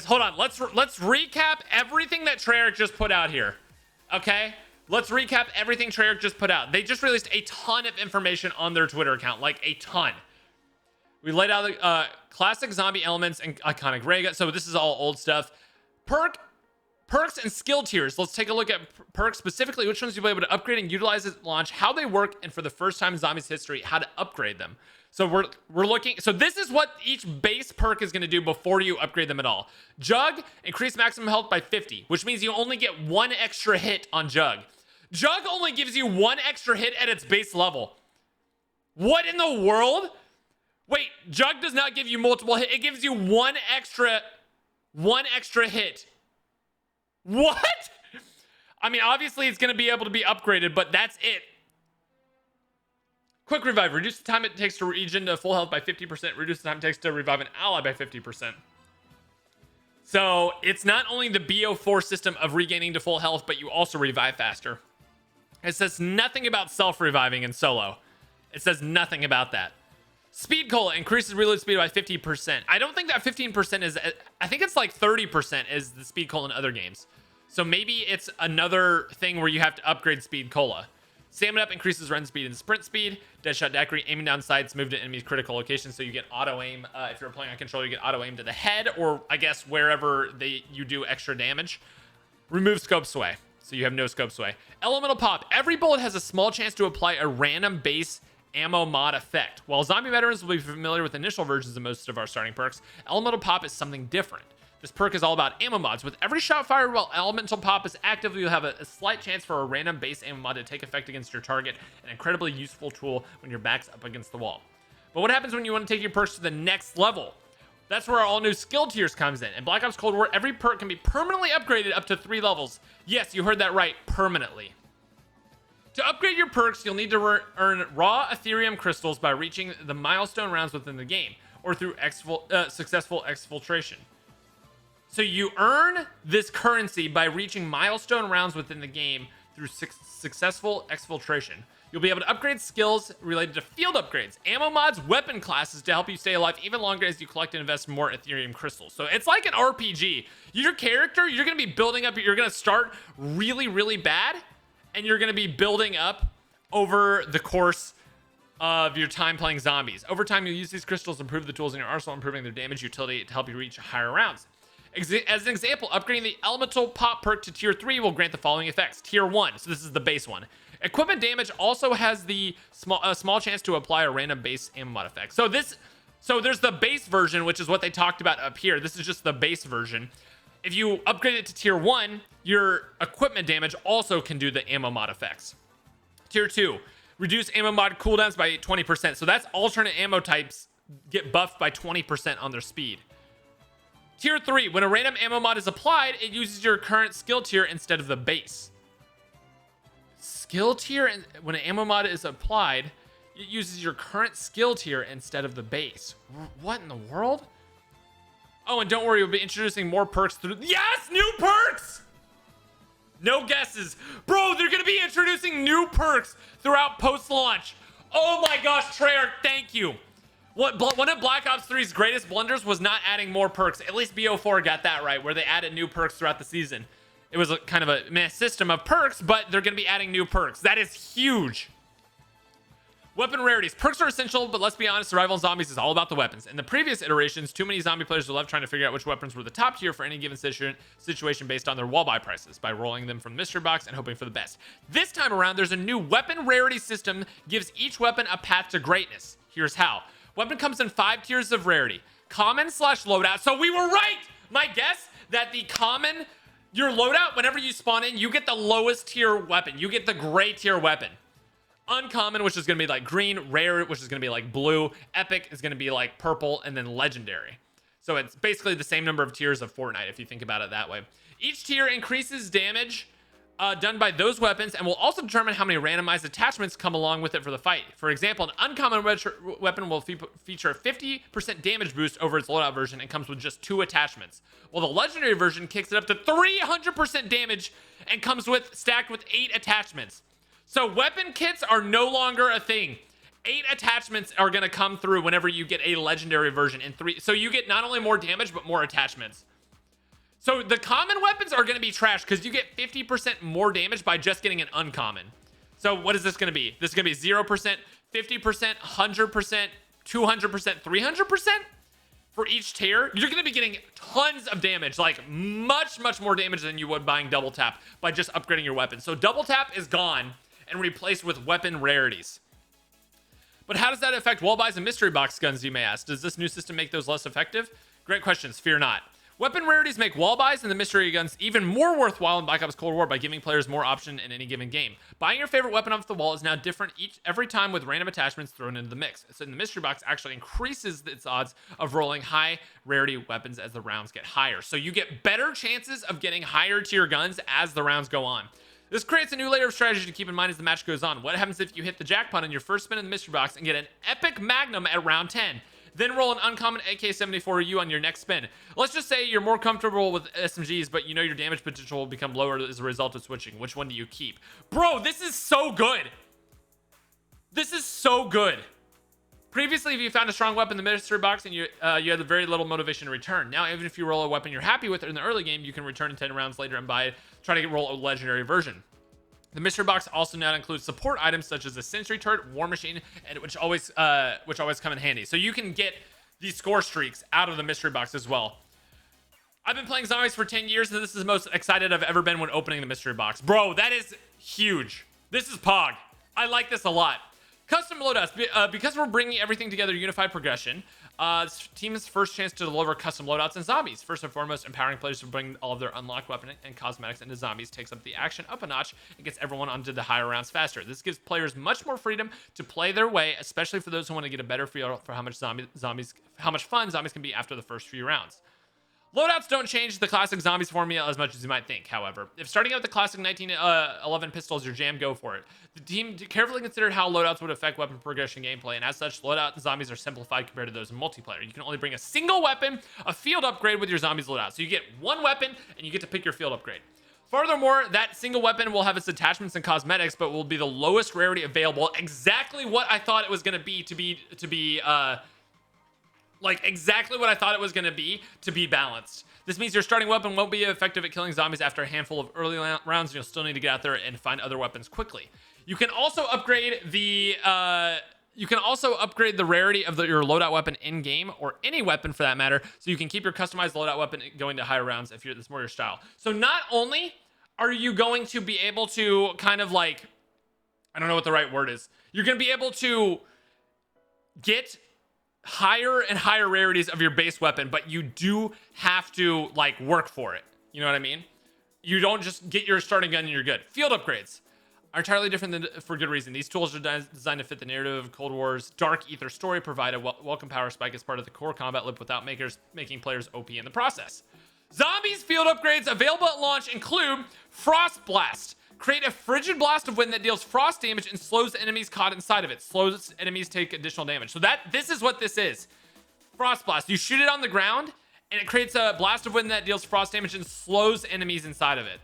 Hold on, let's recap everything that Treyarch just put out here. Okay, let's recap everything Treyarch just put out. They just released a ton of information on their Twitter account, like a ton. We laid out the classic zombie elements and iconic ray. So this is all old stuff. Perks and skill tiers. Let's take a look at perks specifically, which ones you'll be able to upgrade and utilize at launch, how they work, and for the first time in zombies history, how to upgrade them. So we're looking, so this is what each base perk is going to do before you upgrade them at all. Jug, increase maximum health by 50, which means you only get one extra hit on Jug. Jug only gives you one extra hit at its base level. What in the world? Wait, Jug does not give you multiple hit. It gives you one extra hit. What? I mean, obviously it's going to be able to be upgraded, but that's it. Quick revive. Reduce the time it takes to regen to full health by 50%. Reduce the time it takes to revive an ally by 50%. So it's not only the BO4 system of regaining to full health, but you also revive faster. It says nothing about self-reviving in solo. It says nothing about that. Speed Cola increases reload speed by 50%. I don't think that 15% is... I think it's like 30% is the Speed Cola in other games. So maybe it's another thing where you have to upgrade Speed Cola. Stamina Up increases run speed and sprint speed. Deadshot Daiquiri, aiming down sights, move to enemies' critical locations, so you get auto aim. If you're playing on control, you get auto aim to the head, or I guess wherever you do extra damage. Remove scope sway, so you have no scope sway. Elemental Pop. Every bullet has a small chance to apply a random base ammo mod effect. While zombie veterans will be familiar with initial versions of most of our starting perks, Elemental Pop is something different. This perk is all about ammo mods. With every shot fired while Elemental Pop is active, you'll have a slight chance for a random base ammo mod to take effect against your target, an incredibly useful tool when your back's up against the wall. But what happens when you want to take your perks to the next level? That's where our all new skill tiers comes in. In Black Ops Cold War, every perk can be permanently upgraded up to 3 levels. Yes, you heard that right, permanently. To upgrade your perks, you'll need to earn raw Ethereum crystals by reaching the milestone rounds within the game, or through successful exfiltration. So you earn this currency by reaching milestone rounds within the game through successful exfiltration. You'll be able to upgrade skills related to field upgrades, ammo mods, weapon classes to help you stay alive even longer as you collect and invest more Ethereum crystals. So it's like an RPG. Your character, you're going to be building up, you're going to start really, really bad, and you're going to be building up over the course of your time playing zombies. Over time, you'll use these crystals to improve the tools in your arsenal, improving their damage utility to help you reach higher rounds. As an example, upgrading the Elemental Pop perk to tier 3 will grant the following effects. Tier 1, so this is the base one. Equipment damage also has the small chance to apply a random base ammo mod effect. So there's the base version, which is what they talked about up here. This is just the base version. If you upgrade it to tier 1, your equipment damage also can do the ammo mod effects. Tier 2, reduce ammo mod cooldowns by 20%. So that's alternate ammo types get buffed by 20% on their speed. Tier 3, when a random ammo mod is applied, it uses your current skill tier instead of the base. Skill tier, when an ammo mod is applied, it uses your current skill tier instead of the base. What in the world? Oh, and don't worry, we'll be introducing more perks through... Yes, new perks! No guesses. Bro, they're going to be introducing new perks throughout post-launch. Oh my gosh, Treyarch, thank you. One of Black Ops 3's greatest blunders was not adding more perks. At least BO4 got that right, where they added new perks throughout the season. It was kind of a meh system of perks, but they're going to be adding new perks. That is huge. Weapon rarities. Perks are essential, but let's be honest, survival in zombies is all about the weapons. In the previous iterations, too many zombie players were left trying to figure out which weapons were the top tier for any given situation based on their wall buy prices, by rolling them from the mystery box and hoping for the best. This time around, there's a new weapon rarity system, gives each weapon a path to greatness. Here's how. Weapon comes in 5 tiers of rarity. Common / loadout. So we were right! My guess that the common, your loadout, whenever you spawn in, you get the lowest tier weapon. You get the gray tier weapon. Uncommon, which is going to be like green. Rare, which is going to be like blue. Epic is going to be like purple. And then legendary. So it's basically the same number of tiers of Fortnite, if you think about it that way. Each tier increases damage done by those weapons and will also determine how many randomized attachments come along with it for the fight. For example, an uncommon weapon will feature a 50% damage boost over its loadout version and comes with just 2 attachments, while the legendary version kicks it up to 300% damage and comes stacked with 8 attachments. So weapon kits are no longer a thing. 8 attachments are going to come through whenever you get a legendary version in 3. So you get not only more damage, but more attachments. So the common weapons are going to be trash because you get 50% more damage by just getting an uncommon. So what is this going to be? This is going to be 0%, 50%, 100%, 200%, 300%? For each tier, you're going to be getting tons of damage, like much more damage than you would buying double tap by just upgrading your weapon. So double tap is gone and replaced with weapon rarities. But how does that affect wall buys and mystery box guns, you may ask? Does this new system make those less effective? Great questions, fear not. Weapon rarities make wall buys and the mystery guns even more worthwhile in Black Ops Cold War by giving players more option in any given game. Buying your favorite weapon off the wall is now different every time with random attachments thrown into the mix. So the mystery box actually increases its odds of rolling high rarity weapons as the rounds get higher. So you get better chances of getting higher tier guns as the rounds go on. This creates a new layer of strategy to keep in mind as the match goes on. What happens if you hit the jackpot on your first spin in the mystery box and get an epic magnum at round 10? Then roll an uncommon AK-74U on your next spin. Let's just say you're more comfortable with SMGs, but you know your damage potential will become lower as a result of switching. Which one do you keep? Bro, this is so good. This is so good. Previously, if you found a strong weapon in the mystery box and you had very little motivation to return. Now, even if you roll a weapon you're happy with in the early game, you can return in 10 rounds later and buy it, try to roll a legendary version. The mystery box also now includes support items such as a sentry turret, war machine, and which always come in handy. So you can get these score streaks out of the mystery box as well. I've been playing zombies for 10 years, and this is the most excited I've ever been when opening the mystery box. Bro, that is huge. This is Pog. I like this a lot. Custom loadouts. Because we're bringing everything together, unified progression. Team's first chance to deliver custom loadouts and zombies. First and foremost, empowering players to bring all of their unlocked weapon and cosmetics into zombies takes up the action up a notch and gets everyone onto the higher rounds faster. This gives players much more freedom to play their way, especially for those who want to get a better feel for how much fun zombies can be after the first few rounds. Loadouts don't change the classic zombies formula as much as you might think, however. If starting out with the classic 1911 pistol is your jam, go for it. The team carefully considered how loadouts would affect weapon progression gameplay, and as such, loadout and zombies are simplified compared to those in multiplayer. You can only bring a single weapon, a field upgrade with your zombies loadout. So you get one weapon, and you get to pick your field upgrade. Furthermore, that single weapon will have its attachments and cosmetics, but will be the lowest rarity available. Exactly what I thought it was going to be exactly what I thought it was going to be balanced. This means your starting weapon won't be effective at killing zombies after a handful of early rounds, and you'll still need to get out there and find other weapons quickly. You can also upgrade the rarity of your loadout weapon in game, or any weapon for that matter, so you can keep your customized loadout weapon going to higher rounds if that's more your style. So not only are you going to be able to kind of like, I don't know what the right word is, you're going to be able to get higher and higher rarities of your base weapon, but you do have to like work for it. You know what I mean? You don't just get your starting gun and you're good. Field upgrades are entirely different for good reason. These tools are designed to fit the narrative of Cold War's dark ether story, provide a welcome power spike as part of the core combat loop without making players OP in the process. Zombies field upgrades available at launch include Frost Blast. Create a frigid blast of wind that deals frost damage and slows enemies caught inside of it. Slows enemies take additional damage. So this is what this is. Frost Blast. You shoot it on the ground, and it creates a blast of wind that deals frost damage and slows enemies inside of it.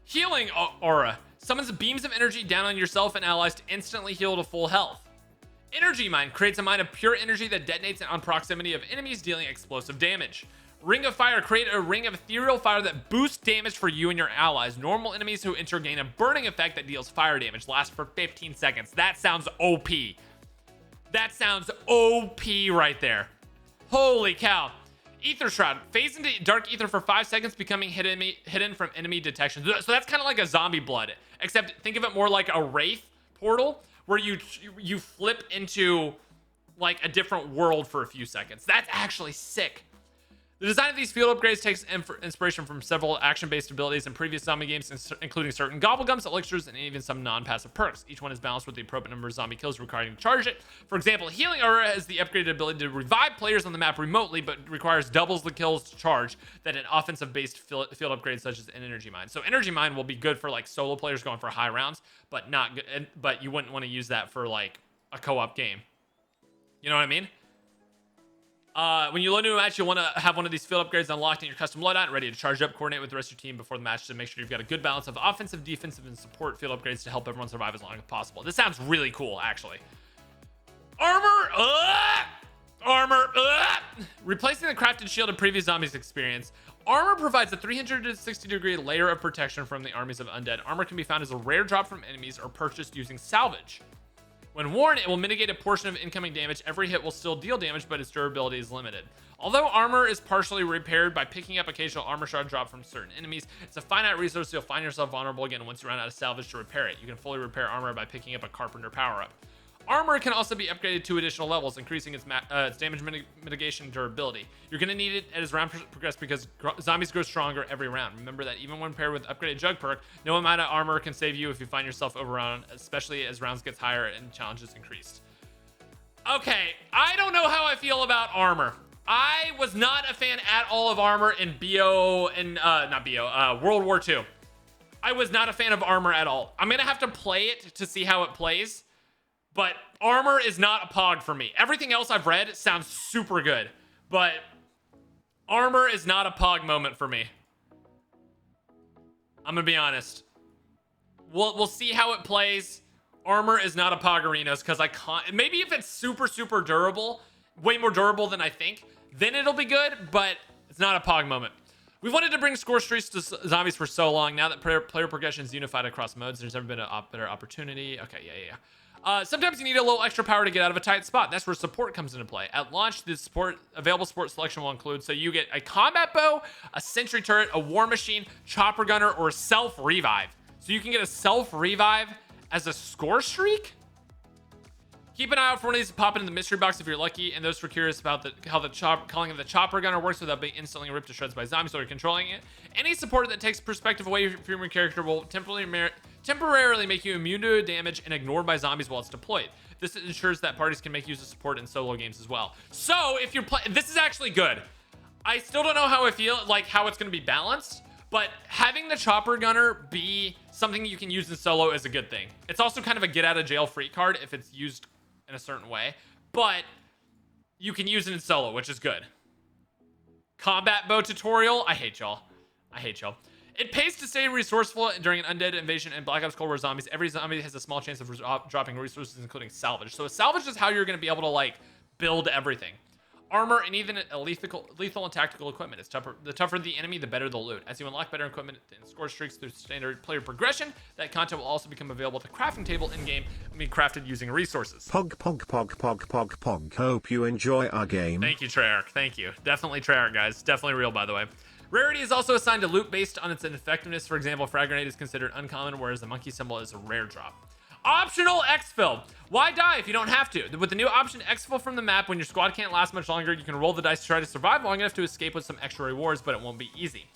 Healing Aura. Summons beams of energy down on yourself and allies to instantly heal to full health. Energy Mine. Creates a mine of pure energy that detonates on proximity of enemies, dealing explosive damage. Ring of Fire. Create a ring of ethereal fire that boosts damage for you and your allies. Normal enemies who enter gain a burning effect that deals fire damage. Lasts for 15 seconds. That sounds OP. That sounds OP right there. Holy cow. Ether Shroud. Phase into dark ether for 5 seconds, becoming hidden from enemy detection. So that's kind of like a zombie blood, except think of it more like a wraith portal, where you flip into like a different world for a few seconds. That's actually sick. The design of these field upgrades takes inspiration from several action-based abilities in previous zombie games, including certain gobblegums, elixirs, and even some non-passive perks. Each one is balanced with the appropriate number of zombie kills requiring to charge it. For example, Healing Aura has the upgraded ability to revive players on the map remotely, but requires doubles the kills to charge that an offensive-based field upgrade such as an Energy Mine. So Energy Mine will be good for like solo players going for high rounds, but not good. But you wouldn't want to use that for like a co-op game. You know what I mean? When you load into a match, you'll want to have one of these field upgrades unlocked in your custom loadout and ready to charge up, coordinate with the rest of your team before the match to make sure you've got a good balance of offensive, defensive, and support field upgrades to help everyone survive as long as possible. This sounds really cool, actually. Armor! Armor. Replacing the crafted shield of previous zombies experience. Armor provides a 360-degree layer of protection from the armies of undead. Armor can be found as a rare drop from enemies or purchased using salvage. When worn, it will mitigate a portion of incoming damage. Every hit will still deal damage, but its durability is limited. Although armor is partially repaired by picking up occasional armor shard drop from certain enemies, it's a finite resource, so you'll find yourself vulnerable again once you run out of salvage to repair it. You can fully repair armor by picking up a carpenter power-up. Armor can also be upgraded to additional levels, increasing its damage mitigation and durability. You're going to need it as round progress because zombies grow stronger every round. Remember that even when paired with upgraded jug perk, no amount of armor can save you if you find yourself overrun, especially as rounds gets higher and challenges increased. Okay, I don't know how I feel about armor. I was not a fan at all of armor in World War II. I was not a fan of armor at all. I'm going to have to play it to see how it plays. But armor is not a pog for me. Everything else I've read sounds super good, but armor is not a pog moment for me. I'm gonna be honest. We'll see how it plays. Armor is not a pog arenas because I can't. Maybe if it's super durable, way more durable than I think, then it'll be good. But it's not a pog moment. We've wanted to bring Scorestreaks to zombies for so long. Now that player progression is unified across modes, there's never been a better opportunity. Okay, yeah. Sometimes you need a little extra power to get out of a tight spot. That's where support comes into play. At launch, the available support selection will include, so you get a combat bow, a sentry turret, a war machine, chopper gunner, or a self-revive. So you can get a self-revive as a Scorestreak? Keep an eye out for one of these to pop into the mystery box if you're lucky, and those who are curious about how the calling of the chopper gunner works without being instantly ripped to shreds by zombies while you're controlling it. Any support that takes perspective away from your character will temporarily make you immune to damage and ignored by zombies while it's deployed. This ensures that parties can make use of support in solo games as well. So if you're playing, this is actually good. I still don't know how I feel, like how it's going to be balanced, but having the chopper gunner be something you can use in solo is a good thing. It's also kind of a get out of jail free card if it's used in a certain way, but you can use it in solo, which is good. Combat bow tutorial. I hate y'all. It pays to stay resourceful during an undead invasion in Black Ops Cold War zombies. Every zombie has a small chance of dropping resources, including salvage. So a salvage is how you're going to be able to like build everything. Armor and even lethal and tactical equipment. The tougher the enemy, the better the loot. As you unlock better equipment and score streaks through standard player progression, that content will also become available at the crafting table in-game and be crafted using resources. Pog. Hope you enjoy our game. Thank you, TREYARCH. Thank you. Definitely TREYARCH, guys. Definitely real, by the way. Rarity is also assigned to loot based on its effectiveness. For example, frag grenade is considered uncommon, whereas the monkey symbol is a rare drop. Optional exfil. Why die if you don't have to? With the new option exfil from the map, when your squad can't last much longer, you can roll the dice to try to survive long enough to escape with some extra rewards, but it won't be easy.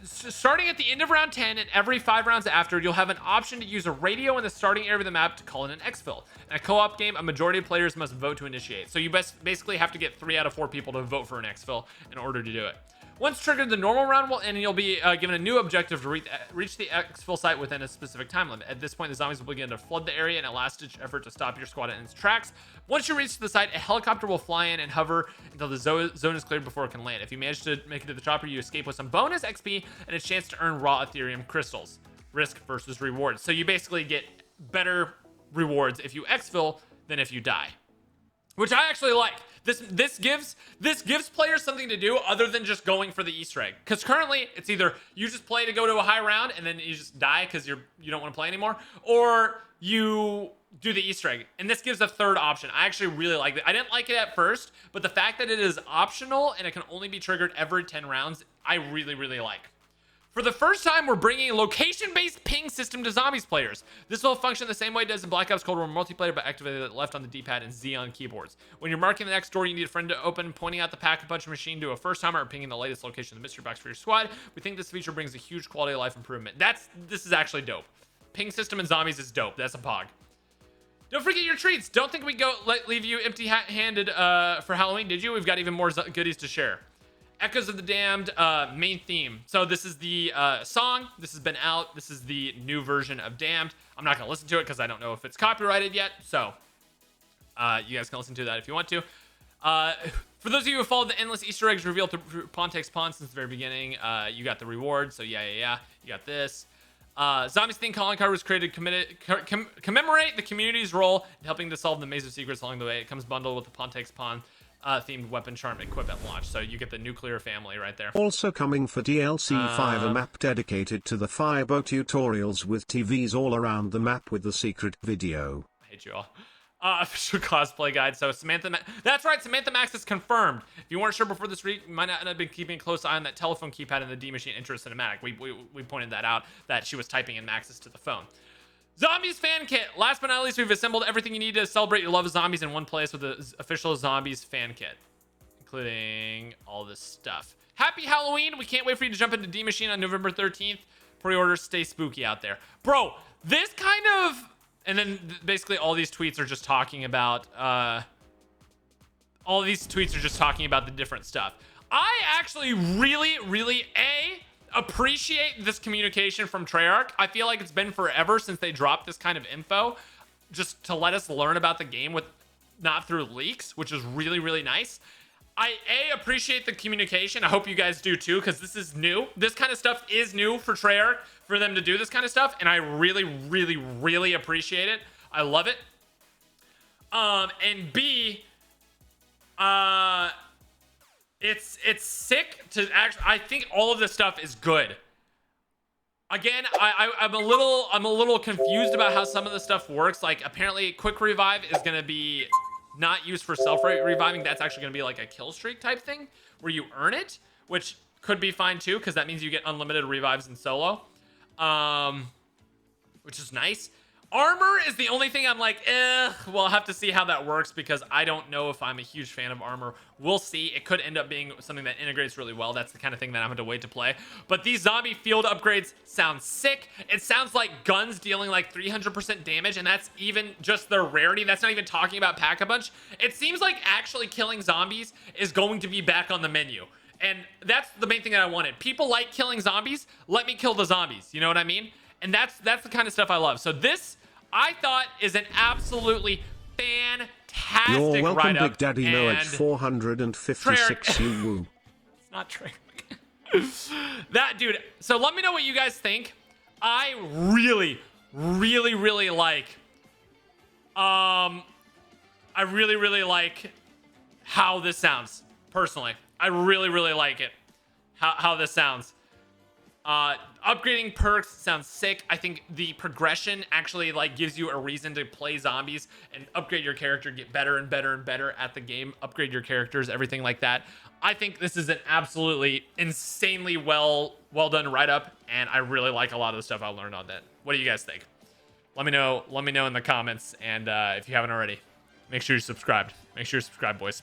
Starting at the end of round 10 and every 5 rounds after, you'll have an option to use a radio in the starting area of the map to call in an exfil. In a co-op game, a majority of players must vote to initiate. So you basically have to get 3 out of 4 people to vote for an exfil in order to do it. Once triggered, the normal round will end and you'll be given a new objective to reach the exfil site within a specific time limit. At this point, the zombies will begin to flood the area in a last-ditch effort to stop your squad in its tracks. Once you reach the site, a helicopter will fly in and hover until the zone is cleared before it can land. If you manage to make it to the chopper, you escape with some bonus XP and a chance to earn raw Ethereum crystals. Risk versus reward. So you basically get better rewards if you exfil than if you die, which I actually like. This gives players something to do other than just going for the Easter egg. Because currently it's either you just play to go to a high round and then you just die because you don't want to play anymore, or you do the Easter egg. And this gives a third option. I actually really like it. I didn't like it at first, but the fact that it is optional and it can only be triggered every 10 rounds, I really like. For the first time, we're bringing a location-based ping system to zombies players. This will function the same way it does in Black Ops Cold War multiplayer, but activated left on the D-pad and Z on keyboards. When you're marking the next door you need a friend to open, pointing out the pack-a-punch machine to a first-timer, or pinging the latest location of the mystery box for your squad, we think this feature brings a huge quality of life improvement. This is actually dope. Ping system in zombies is dope. That's a pog. Don't forget your treats. Don't think we leave you empty-handed for Halloween, did you? We've got even more goodies to share. Echoes of the Damned main theme. So this is the song. This has been out. This is the new version of Damned. I'm not going to listen to it because I don't know if it's copyrighted yet. So you guys can listen to that if you want to. For those of you who followed the endless Easter eggs revealed through Pawn Takes Pawn since the very beginning, you got the reward. So yeah. You got this. Zombies theme calling card was created commemorate the community's role in helping to solve the maze of secrets along the way. It comes bundled with the Pawn Takes Pawn themed weapon charm equip at launch. So you get the nuclear family right there. Also coming for DLC 5, a map dedicated to the Firebow tutorials with TVs all around the map with the secret video. I hate you all. Official cosplay guide. So that's right, Samantha Max is confirmed. If you weren't sure before this week, you might not have been keeping a close eye on that telephone keypad in the D Machine intro cinematic. We pointed that out, that she was typing in Max's to the phone. Zombies fan kit. Last but not least, we've assembled everything you need to celebrate your love of zombies in one place with the official Zombies fan kit, including all this stuff. Happy Halloween. We can't wait for you to jump into D Machine on November 13th. Pre-orders, stay spooky out there. Bro, this kind of... And then basically all these tweets are just talking about... all these tweets are just talking about the different stuff. I actually really appreciate this communication from Treyarch. I feel like it's been forever since they dropped this kind of info just to let us learn about the game with not through leaks, which is really nice. I appreciate the communication. I hope you guys do too, because this is new. This kind of stuff is new for Treyarch, for them to do this kind of stuff, and I really appreciate it. I love it. And B, it's sick to actually... I think all of this stuff is good. Again, I'm a little confused about how some of the stuff works. Like, apparently quick revive is going to be not used for self-reviving. That's actually going to be like a kill streak type thing where you earn it, which could be fine too, because that means you get unlimited revives in solo, which is nice. Armor is the only thing I'm like, well, I'll have to see how that works, because I don't know if I'm a huge fan of armor. We'll see. It could end up being something that integrates really well. That's the kind of thing that I'm going to wait to play. But these zombie field upgrades sound sick. It sounds like guns dealing like 300% damage, and that's even just their rarity. That's not even talking about Pack-a-Punch. It seems like actually killing zombies is going to be back on the menu. And that's the main thing that I wanted. People like killing zombies. Let me kill the zombies. You know what I mean? And that's the kind of stuff I love. So this, I thought, is an absolutely fantastic You're welcome, write-up. Big Daddy Noah 456 you woo. It's not Treyarch. That dude. So let me know what you guys think. I really like. I really like how this sounds. Personally, I really like it. How this sounds. Upgrading perks sounds sick. I think the progression actually like gives you a reason to play zombies and upgrade your character, get better and better at the game, upgrade your characters, everything like that. I think this is an absolutely insanely well done write-up, and I really like a lot of the stuff I learned on that. What do you guys think? Let me know in the comments, and if you haven't already, make sure you're subscribed. Make sure you're subscribed, boys.